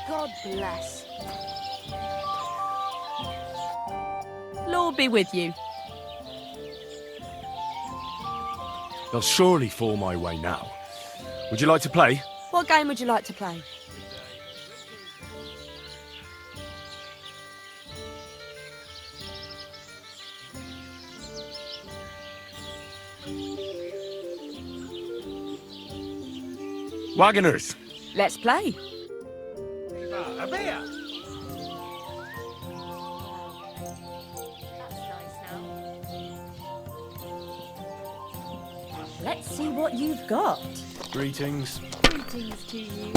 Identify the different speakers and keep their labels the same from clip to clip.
Speaker 1: God bless.
Speaker 2: Lord be with you.
Speaker 3: They'll surely fall my way now. Would you like to play?
Speaker 1: What game would you like to play?
Speaker 3: Wagoners!
Speaker 2: Let's play.
Speaker 3: A beer!
Speaker 4: Let's see what you've got.
Speaker 3: Greetings.
Speaker 4: Greetings to you.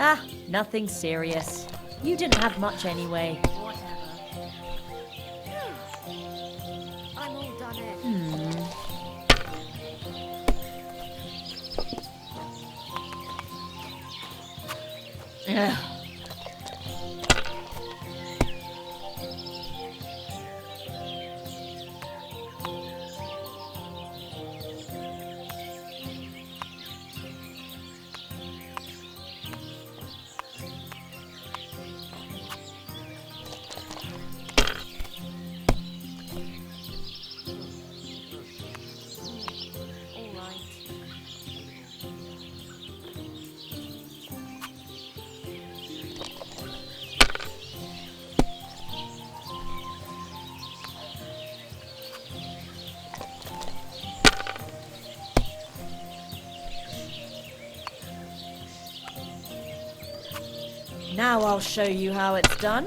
Speaker 4: Ah, nothing serious. You didn't have much anyway.
Speaker 1: I'm all done in.
Speaker 4: Ugh.
Speaker 1: All right.
Speaker 4: Now I'll show you how it's done.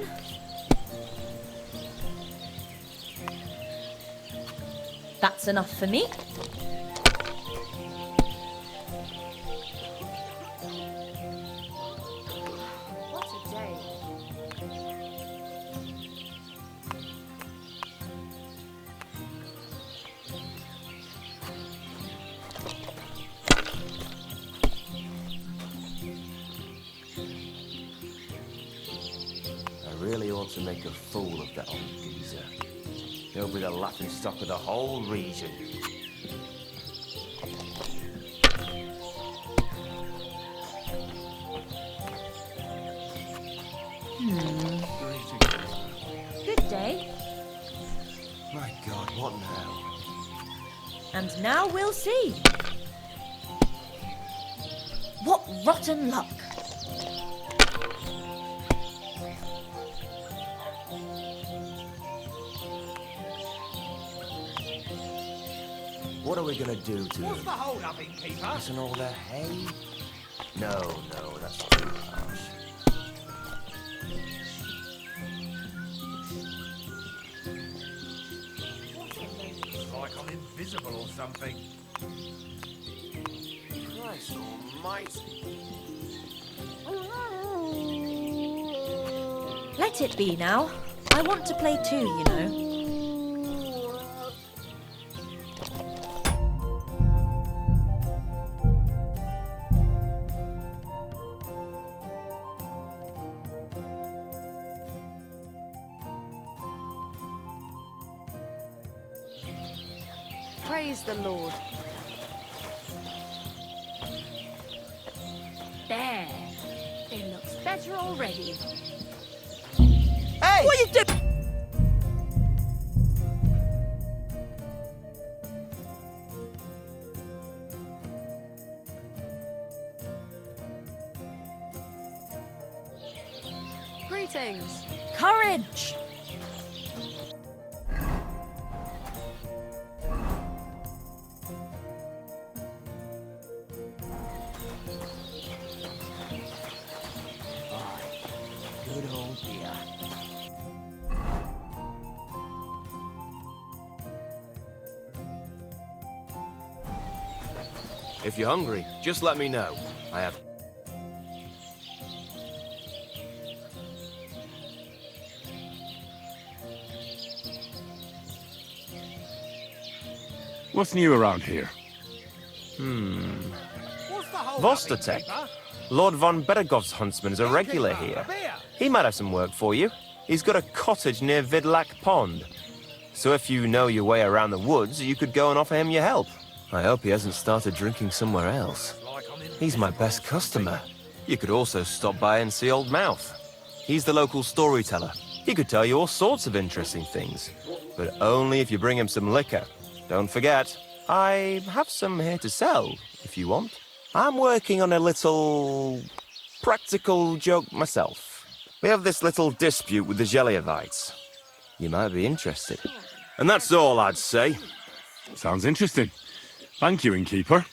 Speaker 4: That's enough for me.
Speaker 1: What a day.
Speaker 5: I really ought to make a fool of that old geezer. He'll be the laughing stock of the whole region.
Speaker 4: Good day.
Speaker 5: My God, what now?
Speaker 4: And now we'll see. What rotten luck.
Speaker 5: What are we gonna do to
Speaker 6: What's
Speaker 5: him?
Speaker 6: the hold up, innkeeper?
Speaker 5: Isn't all the hay? No, that's too harsh.
Speaker 6: Like I'm invisible or something.
Speaker 5: Christ almighty.
Speaker 4: Let it be now. I want to play too, you know.
Speaker 1: Praise the Lord.
Speaker 2: There. It looks better already.
Speaker 5: Hey!
Speaker 2: What are you doing?
Speaker 1: Greetings.
Speaker 4: Courage!
Speaker 5: Good old dear. If you're hungry, just let me know. I have...
Speaker 3: What's new around here?
Speaker 6: What's the
Speaker 5: Vostotek. Lord von Beregov's huntsman is a regular here. He might have some work for you. He's got a cottage near Vidlak Pond. So if you know your way around the woods, you could go and offer him your help. I hope he hasn't started drinking somewhere else. He's my best customer. You could also stop by and see Old Mouth. He's the local storyteller. He could tell you all sorts of interesting things. But only if you bring him some liquor. Don't forget, I have some here to sell, if you want. I'm working on a little practical joke myself. We have this little dispute with the Zhelyevites. You might be interested. And that's all I'd say.
Speaker 3: Sounds interesting. Thank you, innkeeper.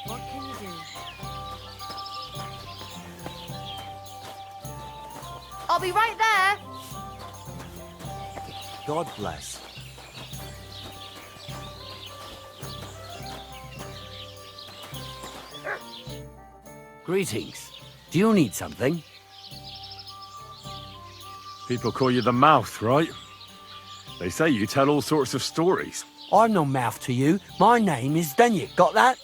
Speaker 1: What can you do? I'll be right there.
Speaker 5: God bless.
Speaker 7: Greetings. Do you need something?
Speaker 3: People call you the Mouth, right? They say you tell all sorts of stories.
Speaker 7: I'm no mouth to you. My name is Denyek. Got that?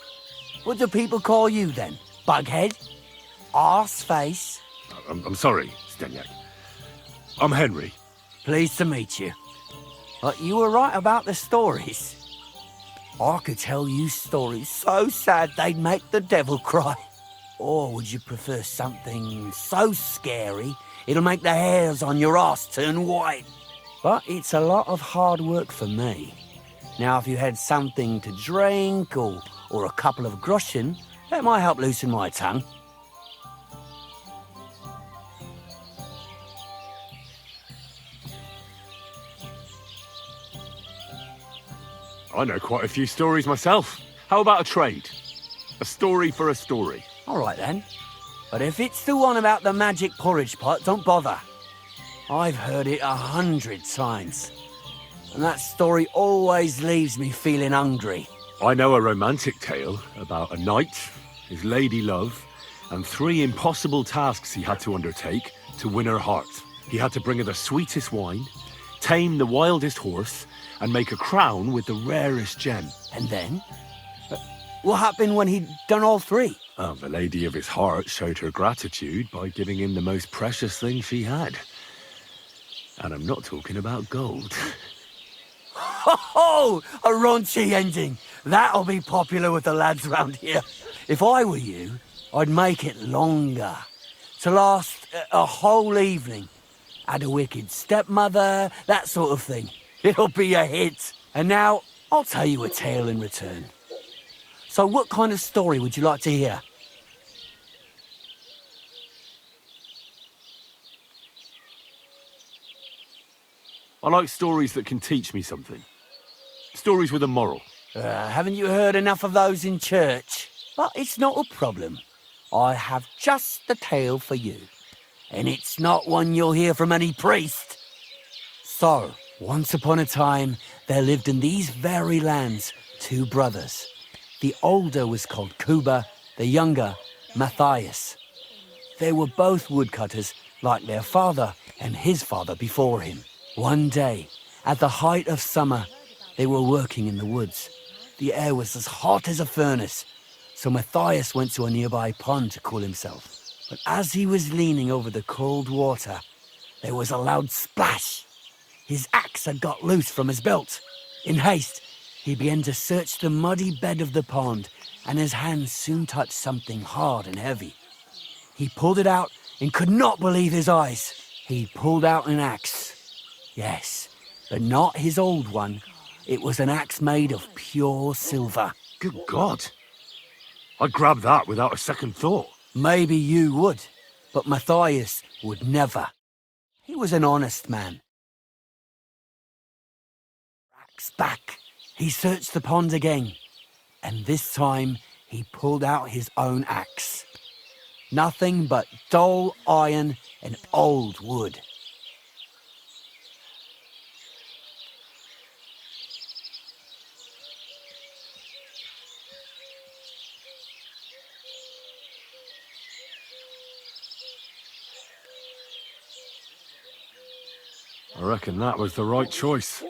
Speaker 7: What do people call you then? Bughead? Arseface?
Speaker 3: I'm sorry, Stenyak. I'm Henry.
Speaker 7: Pleased to meet you. But you were right about the stories. I could tell you stories so sad they'd make the devil cry. Or would you prefer something so scary it'll make the hairs on your ass turn white? But it's a lot of hard work for me. Now, if you had something to drink or a couple of groschen, that might help loosen my tongue.
Speaker 3: I know quite a few stories myself. How about a trade? A story for a story.
Speaker 7: All right, then. But if it's the one about the magic porridge pot, don't bother. I've heard it 100 times. And that story always leaves me feeling hungry.
Speaker 3: I know a romantic tale about a knight, his lady love, and 3 impossible tasks he had to undertake to win her heart. He had to bring her the sweetest wine, tame the wildest horse, and make a crown with the rarest gem.
Speaker 7: And then? What happened when he'd done all 3?
Speaker 3: The lady of his heart showed her gratitude by giving him the most precious thing she had. And I'm not talking about gold.
Speaker 7: Ho! A raunchy ending. That'll be popular with the lads round here. If I were you, I'd make it longer. To last a whole evening. Add a wicked stepmother, that sort of thing. It'll be a hit. And now, I'll tell you a tale in return. So what kind of story would you like to hear?
Speaker 3: I like stories that can teach me something. Stories with a moral.
Speaker 7: Haven't you heard enough of those in church? But it's not a problem. I have just the tale for you. And it's not one you'll hear from any priest. So, once upon a time, there lived in these very lands 2 brothers. The older was called Kuba, the younger, Matthias. They were both woodcutters, like their father and his father before him. One day, at the height of summer, they were working in the woods. The air was as hot as a furnace, so Matthias went to a nearby pond to cool himself. But as he was leaning over the cold water, there was a loud splash. His axe had got loose from his belt. In haste, he began to search the muddy bed of the pond, and his hands soon touched something hard and heavy. He pulled it out and could not believe his eyes. He pulled out an axe. Yes, but not his old one. It was an axe made of pure silver.
Speaker 3: Good God. I'd grab that without a second thought.
Speaker 7: Maybe you would, but Matthias would never. He was an honest man. Axe back. He searched the pond again, and this time he pulled out his own axe. Nothing but dull iron and old wood.
Speaker 3: I reckon that was the right choice.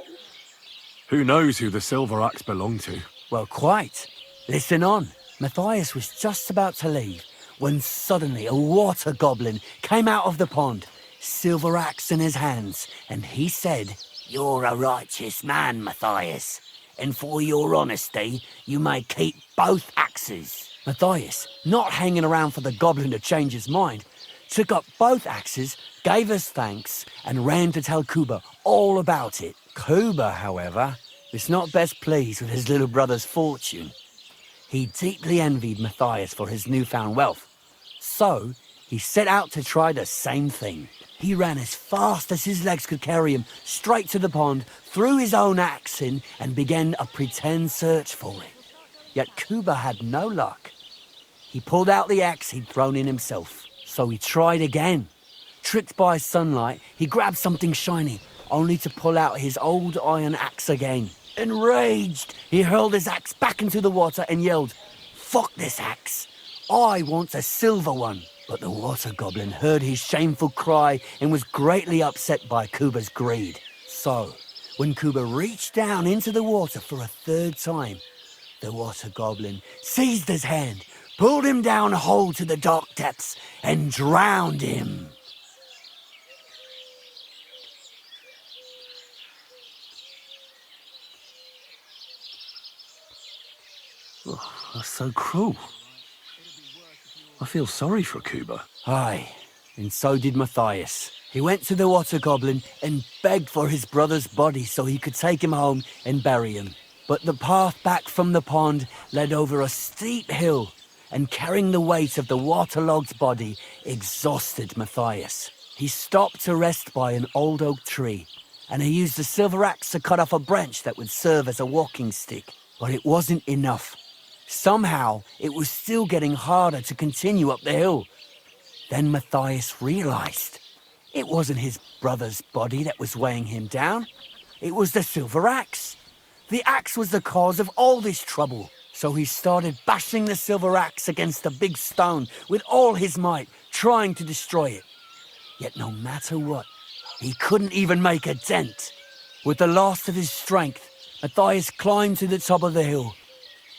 Speaker 3: Who knows who the silver axe belonged to?
Speaker 7: Well, quite. Listen on. Matthias was just about to leave when suddenly a water goblin came out of the pond, silver axe in his hands, and he said, "You're a righteous man, Matthias, and for your honesty, you may keep both axes." Matthias, not hanging around for the goblin to change his mind, took up both axes, gave us thanks, and ran to tell Kuba all about it. Kuba, however, was not best pleased with his little brother's fortune. He deeply envied Matthias for his newfound wealth. So, he set out to try the same thing. He ran as fast as his legs could carry him straight to the pond, threw his own axe in, and began a pretend search for it. Yet Kuba had no luck. He pulled out the axe he'd thrown in himself. So he tried again. Tricked by sunlight, he grabbed something shiny, only to pull out his old iron axe again. Enraged, he hurled his axe back into the water and yelled, "Fuck this axe! I want a silver one!" But the water goblin heard his shameful cry and was greatly upset by Kuba's greed. So, when Kuba reached down into the water for a third time, the water goblin seized his hand, pulled him down whole to the dark depths, and drowned him.
Speaker 3: Oh, that's so cruel. I feel sorry for Kuba.
Speaker 7: Aye, and so did Matthias. He went to the water goblin and begged for his brother's body so he could take him home and bury him. But the path back from the pond led over a steep hill, and carrying the weight of the waterlogged body exhausted Matthias. He stopped to rest by an old oak tree, and he used the silver axe to cut off a branch that would serve as a walking stick. But it wasn't enough. Somehow, it was still getting harder to continue up the hill. Then Matthias realized it wasn't his brother's body that was weighing him down. It was the silver axe. The axe was the cause of all this trouble. So he started bashing the silver axe against a big stone with all his might, trying to destroy it. Yet no matter what, he couldn't even make a dent. With the last of his strength, Matthias climbed to the top of the hill.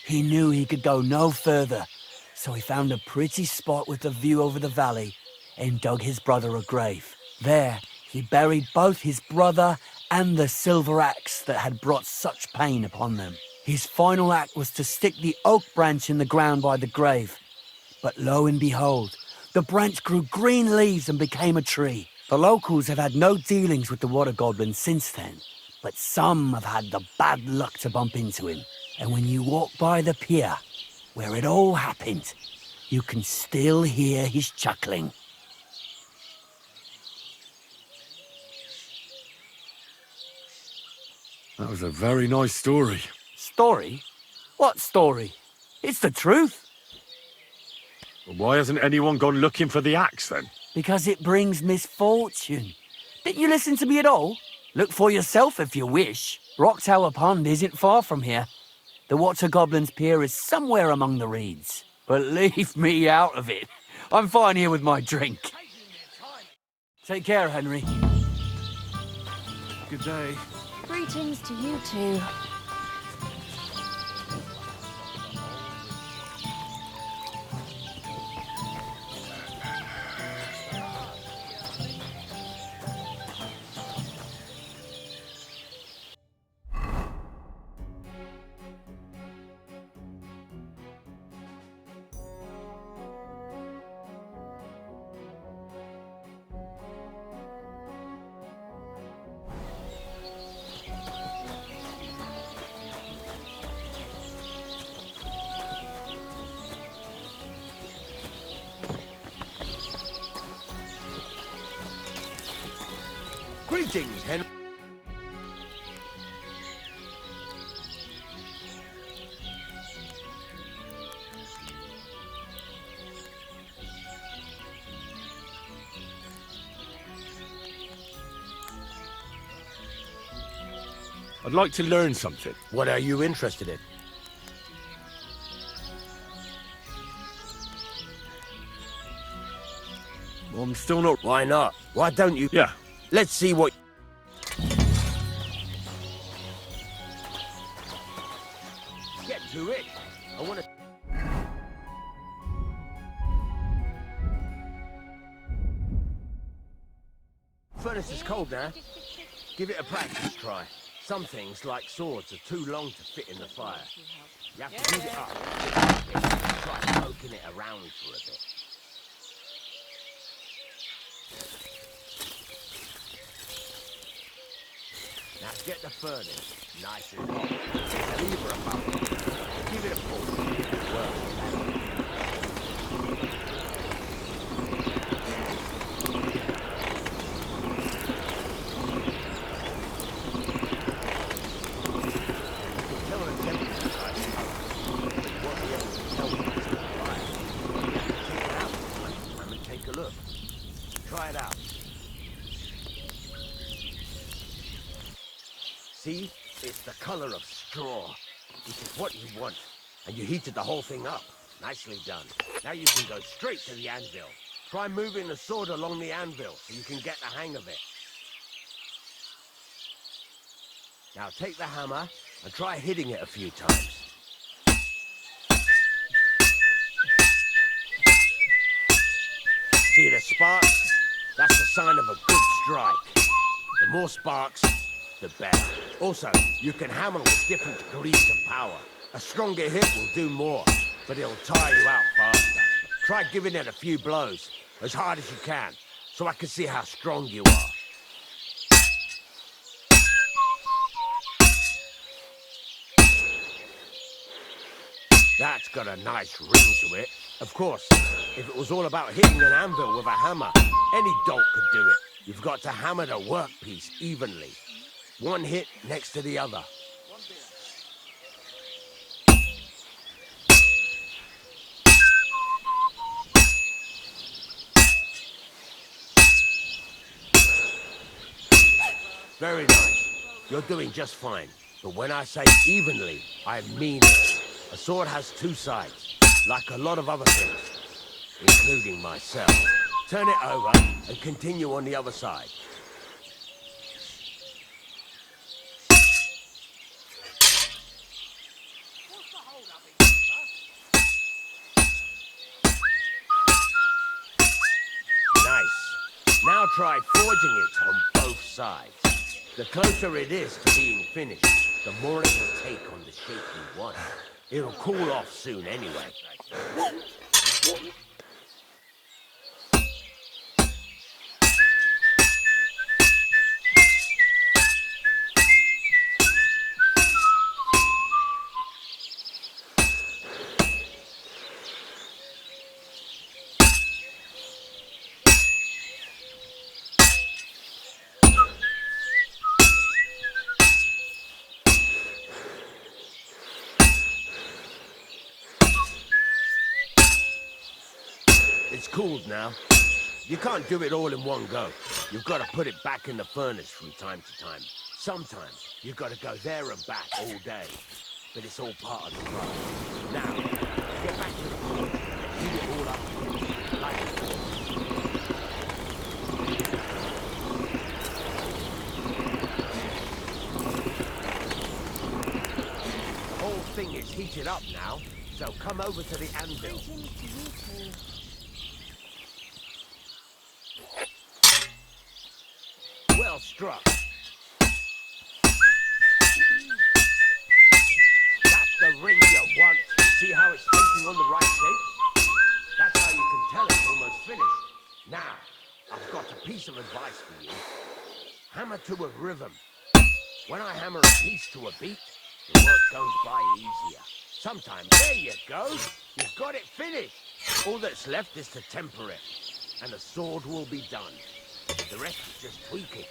Speaker 7: He knew he could go no further, so he found a pretty spot with a view over the valley and dug his brother a grave. There, he buried both his brother and the silver axe that had brought such pain upon them. His final act was to stick the oak branch in the ground by the grave. But lo and behold, the branch grew green leaves and became a tree. The locals have had no dealings with the water goblin since then, but some have had the bad luck to bump into him. And when you walk by the pier, where it all happened, you can still hear his chuckling.
Speaker 3: That was a very nice story.
Speaker 7: Story? What story? It's the truth.
Speaker 3: Well, why hasn't anyone gone looking for the axe then?
Speaker 7: Because it brings misfortune. Didn't you listen to me at all? Look for yourself if you wish. Rock Tower Pond isn't far from here. The Water Goblin's pier is somewhere among the reeds. But leave me out of it. I'm fine here with my drink. Take care, Henry.
Speaker 3: Good day.
Speaker 2: Greetings to you too.
Speaker 8: Greetings, Henry.
Speaker 3: I'd like to learn something.
Speaker 8: What are you interested in?
Speaker 3: I'm still not...
Speaker 8: Why not? Why don't you?
Speaker 3: Yeah.
Speaker 8: Let's see what... Get to it. I want to... Furnace is cold now. Give it a practice try. Some things, like swords, are too long to fit in the fire. You have to heat it up. Try poking it around for a bit. Now get the furnace nice and hot. Lever above it. Give it a pull. Work. Try it out. See? It's the color of straw, which is what you want. And you heated the whole thing up. Nicely done. Now you can go straight to the anvil. Try moving the sword along the anvil so you can get the hang of it. Now take the hammer and try hitting it a few times. See the sparks? That's the sign of a good strike. The more sparks, the better. Also, you can hammer with different degrees of power. A stronger hit will do more, but it'll tire you out faster. Try giving it a few blows, as hard as you can, so I can see how strong you are. That's got a nice ring to it. Of course, if it was all about hitting an anvil with a hammer, any dolt could do it. You've got to hammer the workpiece evenly. One hit next to the other. Very nice. You're doing just fine. But when I say evenly, I mean it. A sword has two sides, like a lot of other things, including myself. Turn it over and continue on the other side. Nice. Now try forging it on both sides. The closer it is to being finished, the more it will take on the shape you want. It'll cool off soon anyway. It's cooled now. You can't do it all in one go. You've got to put it back in the furnace from time to time. Sometimes you've got to go there and back all day. But it's all part of the run. Now, get back to the forge and heat it all up like before. The whole thing is heated up now, so come over to the anvil. Well struck. That's the ring you want. See how it's taking on the right shape? That's how you can tell it's almost finished. Now, I've got a piece of advice for you. Hammer to a rhythm. When I hammer a piece to a beat, the work goes by easier. Sometimes, there you go. You've got it finished. All that's left is to temper it, and the sword will be done. The rest is just tweaking.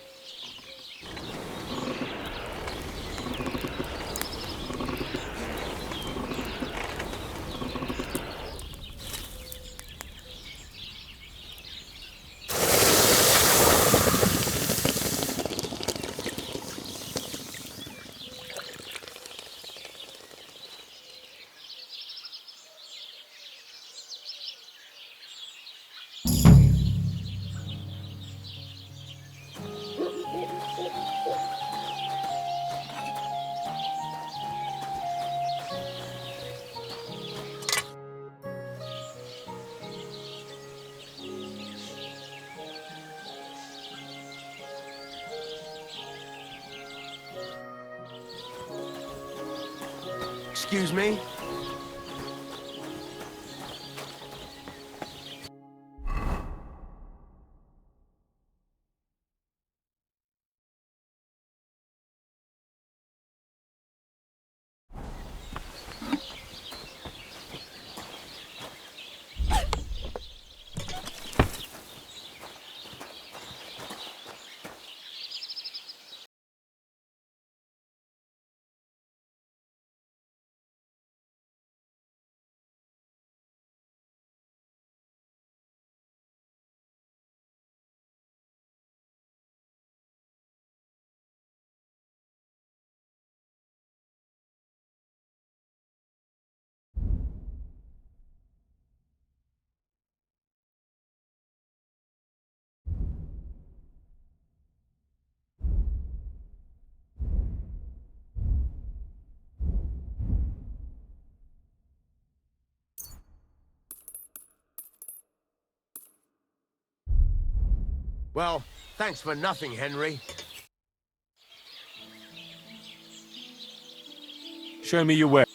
Speaker 8: Excuse me? Well, thanks for nothing, Henry.
Speaker 3: Show me your way.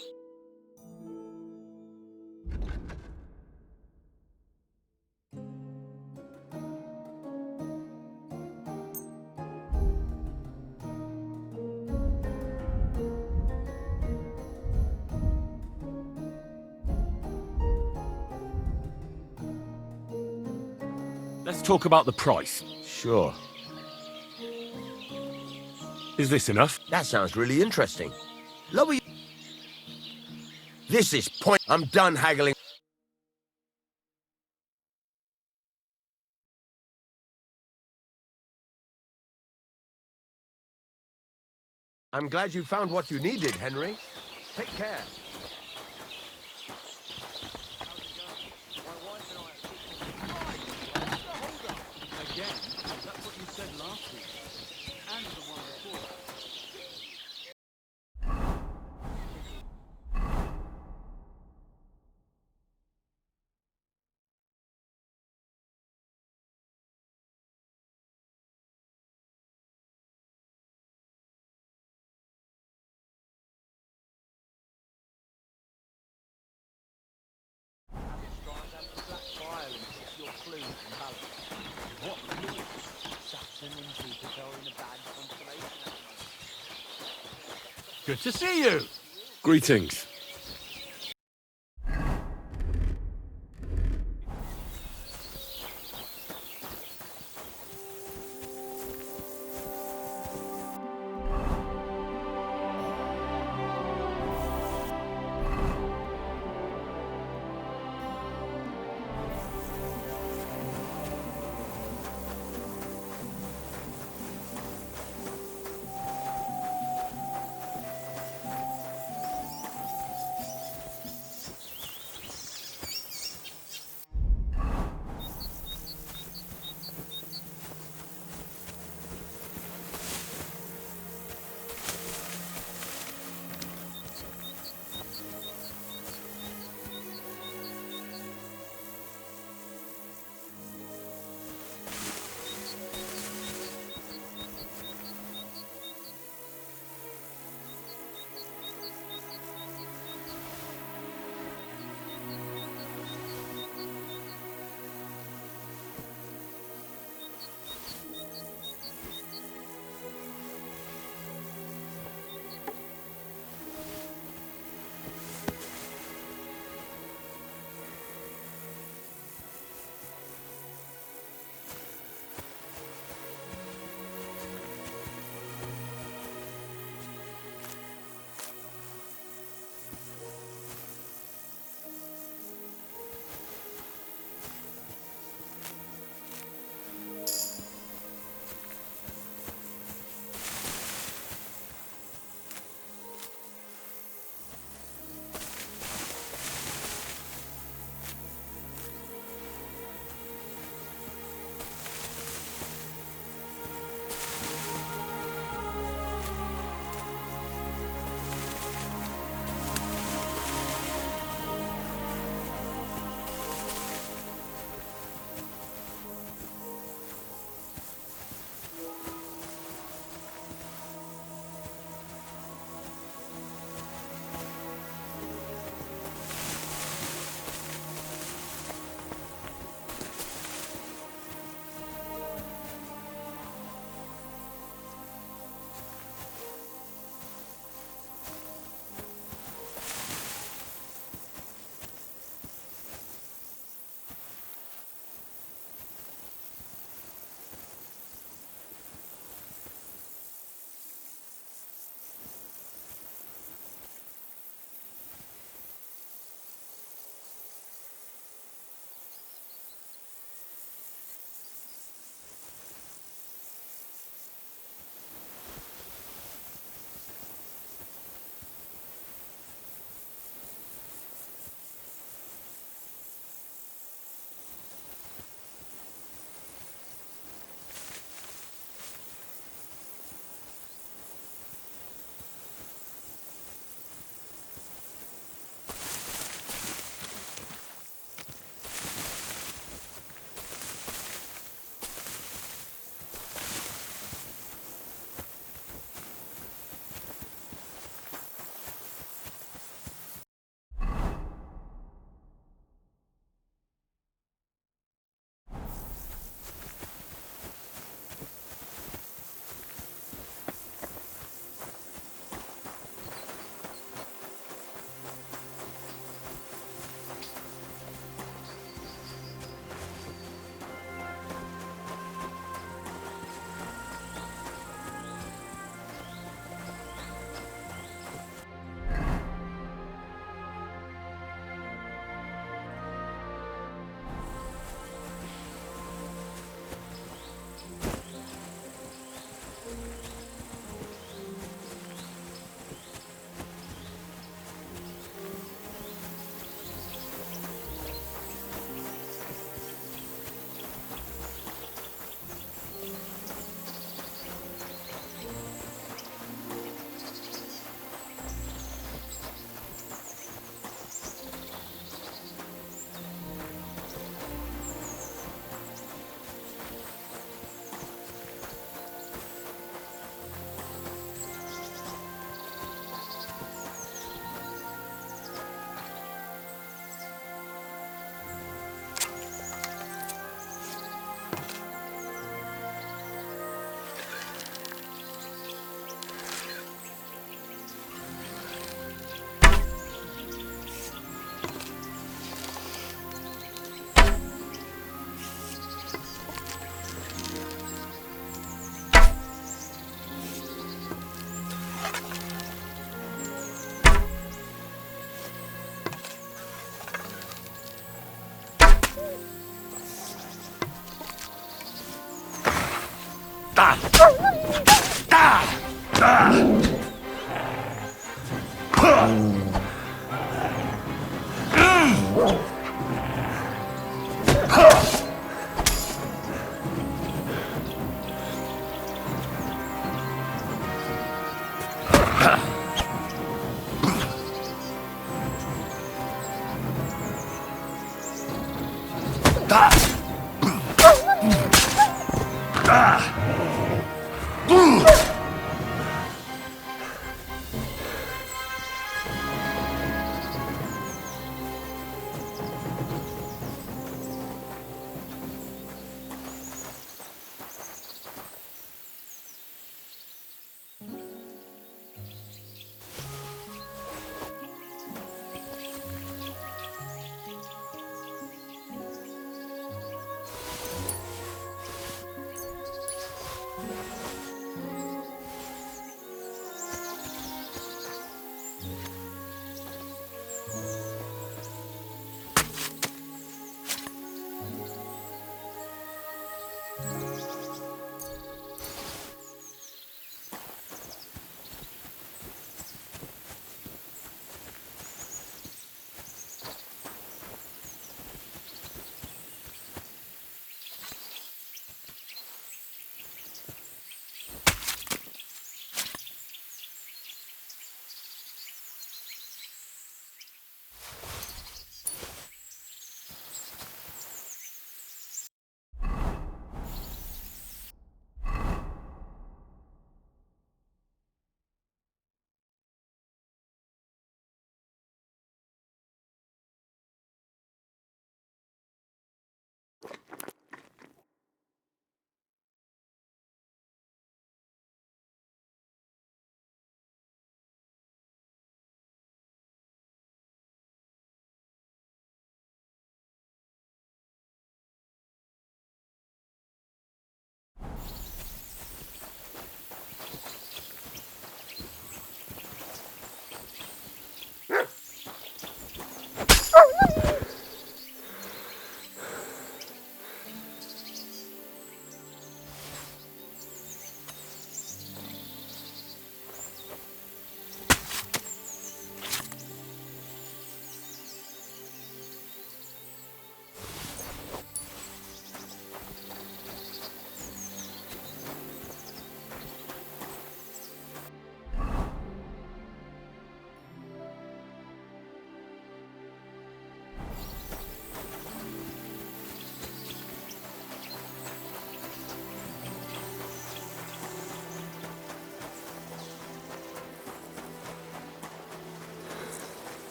Speaker 3: Let's talk about the price.
Speaker 8: Sure.
Speaker 3: Is this enough?
Speaker 8: That sounds really interesting. Lower you... This is point... I'm done haggling. I'm glad you found what you needed, Henry. Take care.
Speaker 6: Good to see you.
Speaker 3: Greetings.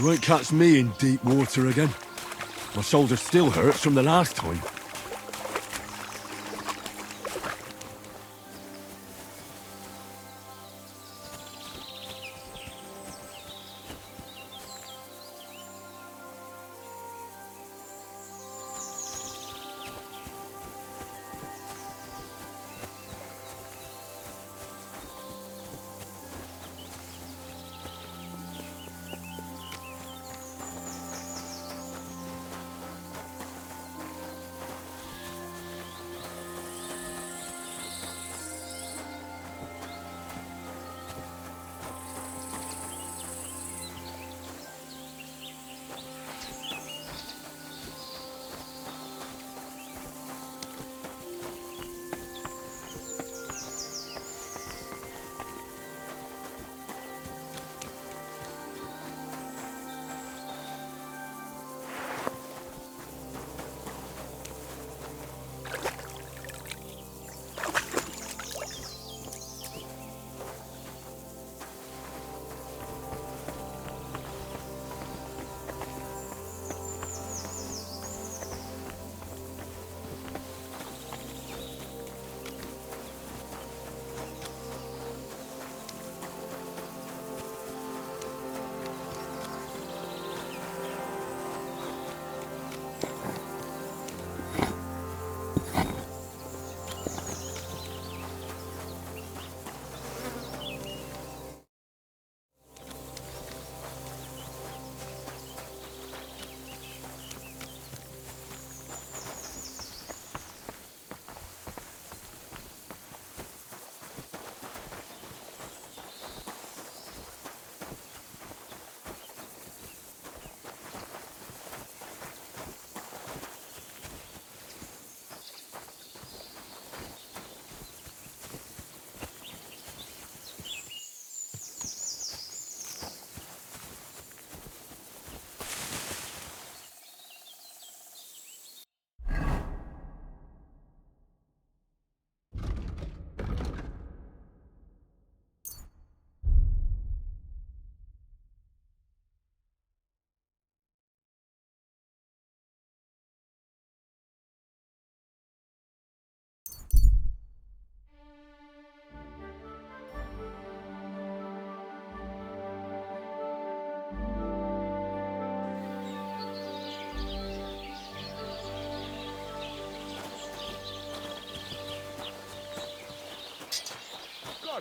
Speaker 3: You won't catch me in deep water again. My shoulder still hurts from the last time.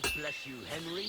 Speaker 8: God bless you, Henry.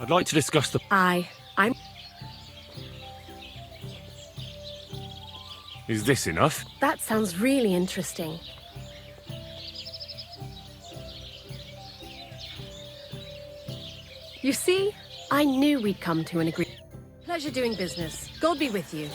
Speaker 3: I'd like to discuss the...
Speaker 2: Aye. I'm...
Speaker 3: Is this enough?
Speaker 2: That sounds really interesting. You see, I knew we'd come to an agreement. Pleasure doing business. God be with you.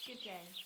Speaker 2: Good day.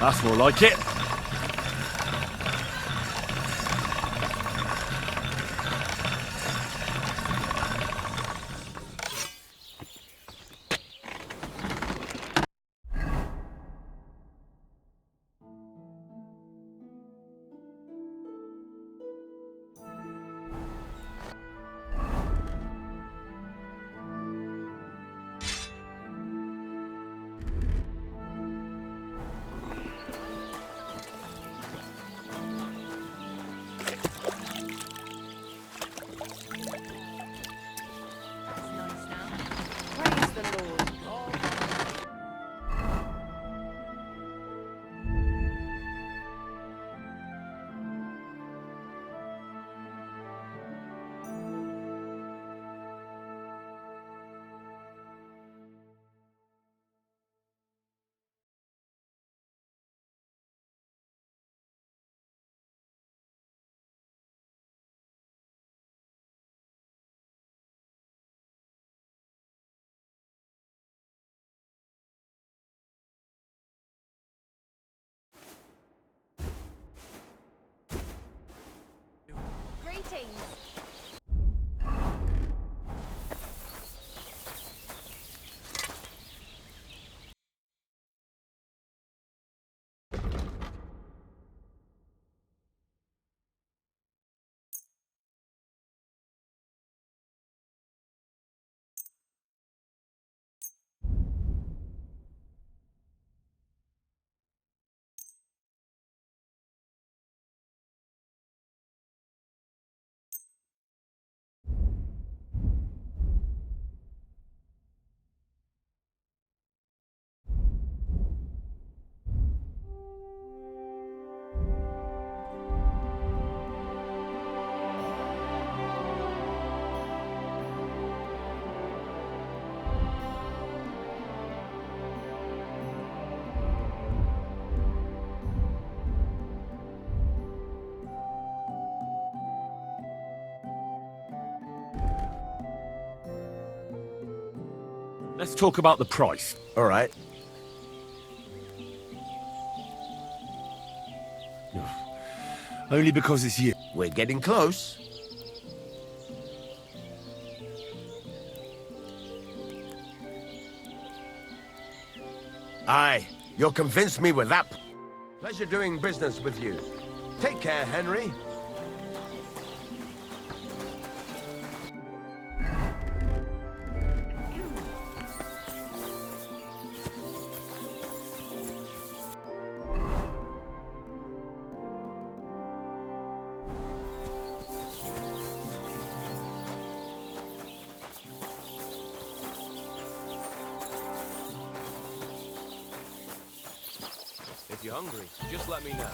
Speaker 3: That's more like it.
Speaker 1: That's nice now. Praise the Lord. Greetings.
Speaker 3: Let's talk about the price.
Speaker 8: All right.
Speaker 3: Only because it's you.
Speaker 8: We're getting close. Aye, you'll convince me with that. Pleasure doing business with you. Take care, Henry.
Speaker 5: If you're hungry, just let me know.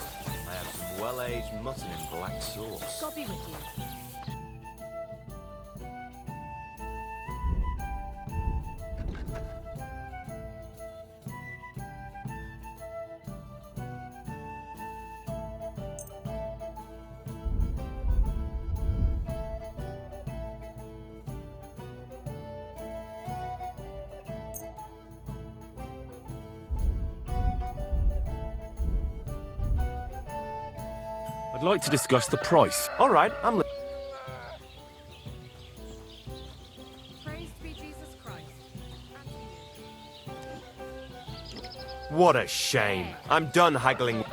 Speaker 5: I have some well-aged mutton in black sauce.
Speaker 1: God be with you.
Speaker 3: I'd like to discuss the price.
Speaker 5: All right, I'm
Speaker 2: Praised be Jesus Christ.
Speaker 5: What a shame. I'm done haggling.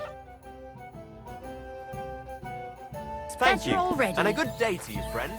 Speaker 5: Thank
Speaker 4: Better
Speaker 5: you.
Speaker 4: already.
Speaker 5: And a good day to you, friend.